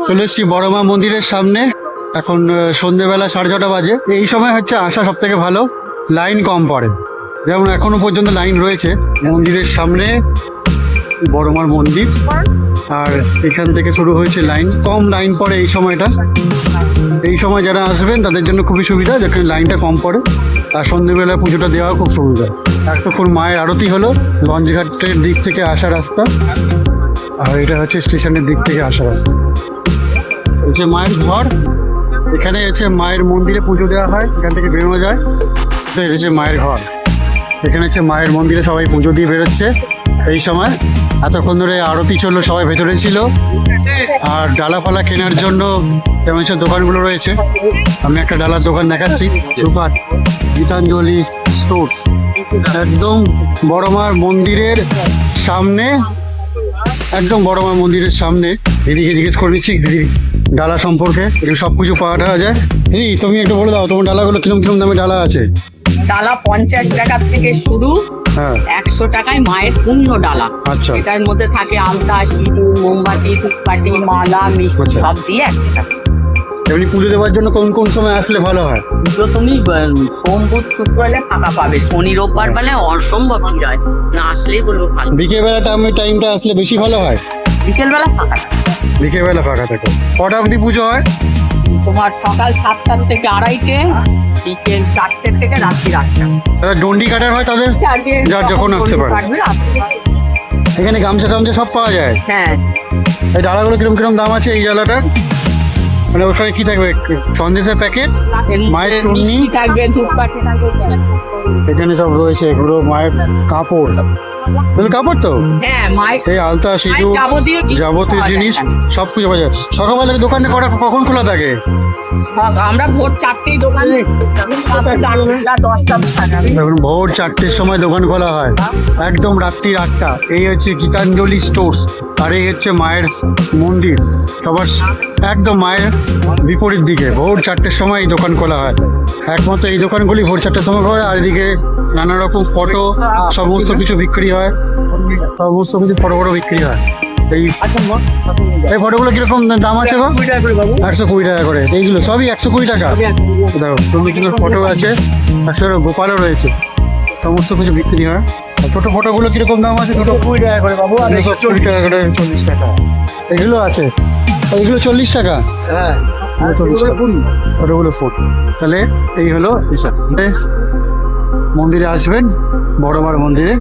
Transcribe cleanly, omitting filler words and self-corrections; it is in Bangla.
চলে এসছি বড় মা মন্দিরের সামনে। এখন সন্ধ্যেবেলা 6:30 বাজে। এই সময় হচ্ছে আসা সব থেকে ভালো, লাইন কম পড়ে। যেমন এখনো পর্যন্ত লাইন রয়েছে মন্দিরের সামনে, বড় মার মন্দির, আর এখান থেকে শুরু হয়েছে লাইন। কম লাইন পড়ে এই সময়টা। এই সময় যারা আসবেন তাদের জন্য খুবই সুবিধা, যেখানে লাইনটা কম পড়ে, আর সন্ধ্যেবেলা পুজোটা দেওয়া খুব সুবিধা। এতক্ষণ মায়ের আরতি হলো লঞ্চঘাটের দিক থেকে আসা রাস্তা, আর এটা হচ্ছে স্টেশনের দিক থেকে আসা রাস্তা। হচ্ছে মায়ের ঘর, এখানে হচ্ছে মায়ের মন্দিরে পুজো দেওয়া হয়, এখান থেকে বেরোনো যায়। এটা হচ্ছে মায়ের ঘর, এখানে হচ্ছে মায়ের মন্দিরে সবাই পুজো দিয়ে বেরোচ্ছে এই সময়। এতক্ষণ ধরে আরতি চললো, সবাই ভেতরে ছিল। আর ডালা ফালা কেনার জন্য যেমন সব দোকানগুলো রয়েছে, আমি একটা ডালার দোকান দেখাচ্ছি, সুপার গীতাঞ্জলি স্টোর্স, একদম বড় মার মন্দিরের সামনে, একদম বড় মা মন্দিরের সামনে। দিদিকে জিজ্ঞেস করে নিচ্ছি দিদির ডালা সম্পর্কে, এগুলো সব কিছু পাওয়া যায়। দিদি তুমি একটু বলে দাও তোমার ডালাগুলো কিরম কিরম দামে ডালা আছে? ডালা 50 টাকা থেকে শুরু, হ্যাঁ 100 টাকায় মায়ের পূর্ণ ডালা। আচ্ছা এটার মধ্যে থাকে আলতা, সিঁদুর, মোমবাতি, ধূপকাঠি, মালা, মিষ্টি আচ্ছা। সব দিয়ে একটা। এমনি পুজো দেওয়ার জন্য কোন কোন সময় আসলে ভালো হয়? পুজো তুমি সোম, বুধ, শুক্র হলে ফাঁকা পাবে, শনি রোববার বেলা অসম্ভব ভিড় হয়, না আসলেই বলবো ভালো। বিকেলবেলাটা টাইমটা আসলে বেশি ভালো হয়? বিকেলবেলা ফাঁকা থাকে। বিকেলবেলা ফাঁকা থাকে। কটা অবধি পুজো হয়? তোমার সকাল 7টা থেকে 2:30, বিকেল 4টে থেকে রাত্রি 8টা। যারা ডন্ডি কাটার হয় তাদের যার যখন আসতে পারে। এখানে গামছা টামছা সব পাওয়া যায়। হ্যাঁ, এই ডালাগুলো কিরম কিরম দাম আছে এই ডালাটার? মানে ওখানে কি থাকবে? সন্দেশের প্যাকেট, মায়ের চুন্নি মিষ্টি থাকবে, ধূপকাঠি থাকবে। এখানে সব রয়েছে। এগুলো মায়ের কাপড়, এগুলো কাপড় তো, হ্যাঁ, মায়ের সেই আলতা সিঁদুর যাবতীয় জিনিস সবকিছু পাওয়া যায়। সকালবেলার দোকানে কখন খোলা থাকে? আমরা ভোর 4টেই দোকান, 10টা থাকে। এখন ভোর 4টের সময় দোকান খোলা হয়, একদম রাত্রি 8টা। এই হচ্ছে গীতাঞ্জলি স্টোর্স, আর এই হচ্ছে মায়ের মন্দির, সবার একদম মায়ের বিপরীত দিকে। ভোর 4টের সময় এই দোকান খোলা হয়, একমাত্র এই দোকানগুলি ভোর 4টের সময় খোলা। আর এদিকে নানা রকম ফটো, সমস্ত কিছু বিক্রি হয়, সমস্ত কিছু ফটো বিক্রি হয়। এই ফটোগুলো কিরকম দাম আছে গো? 120 টাকা করে। এইগুলো সবই 120 টাকা। দেখো সুন্দর সুন্দর ফটো আছে, 100 গোপালও রয়েছে, সমস্ত কিছু বিক্রি হয়। ছোটো ফটোগুলো কিরকম দাম আছে? ছোটো 20 টাকা করে বাবু, আর 40 টাকা করে, 40 টাকা। এগুলো আছে, এইগুলো 40 টাকা। হ্যাঁ 40 টাকা ফটোগুলো ফুট। তাহলে এই হলো হিসাব। মন্দিরে আসবেন, বড় মার মন্দিরে।